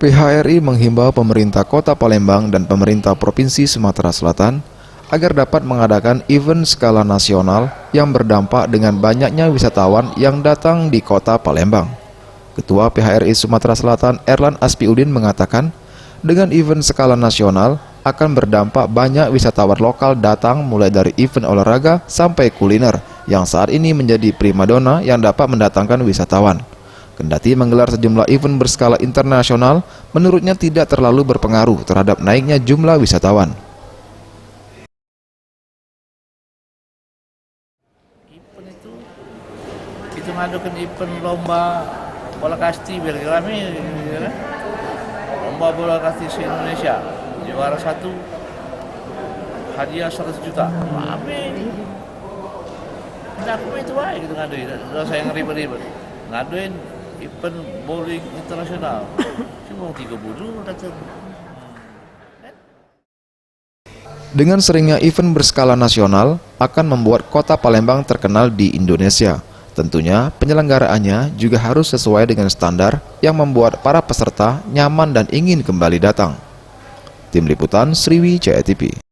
PHRI menghimbau pemerintah Kota Palembang dan pemerintah Provinsi Sumatera Selatan agar dapat mengadakan event skala nasional yang berdampak dengan banyaknya wisatawan yang datang di Kota Palembang. Ketua PHRI Sumatera Selatan Erlan Aspiudin mengatakan, dengan event skala nasional akan berdampak banyak wisatawan lokal datang mulai dari event olahraga sampai kuliner yang saat ini menjadi primadona yang dapat mendatangkan wisatawan. Kendati menggelar sejumlah event berskala internasional, menurutnya tidak terlalu berpengaruh terhadap naiknya jumlah wisatawan. Event itu ngadukan event lomba bola kasti biar rame, ya. Lomba bola kasti se-Indonesia, juara 1 hadiah 100 juta. Rame. Nah, aku itu aja gitu ngaduin, udah saya ngeribet-ribet. Ngaduin event bowling internasional. Cuma 30 datang. Dengan seringnya event berskala nasional akan membuat Kota Palembang terkenal di Indonesia. Tentunya penyelenggaraannya juga harus sesuai dengan standar yang membuat para peserta nyaman dan ingin kembali datang. Tim Liputan Sriwijaya TV.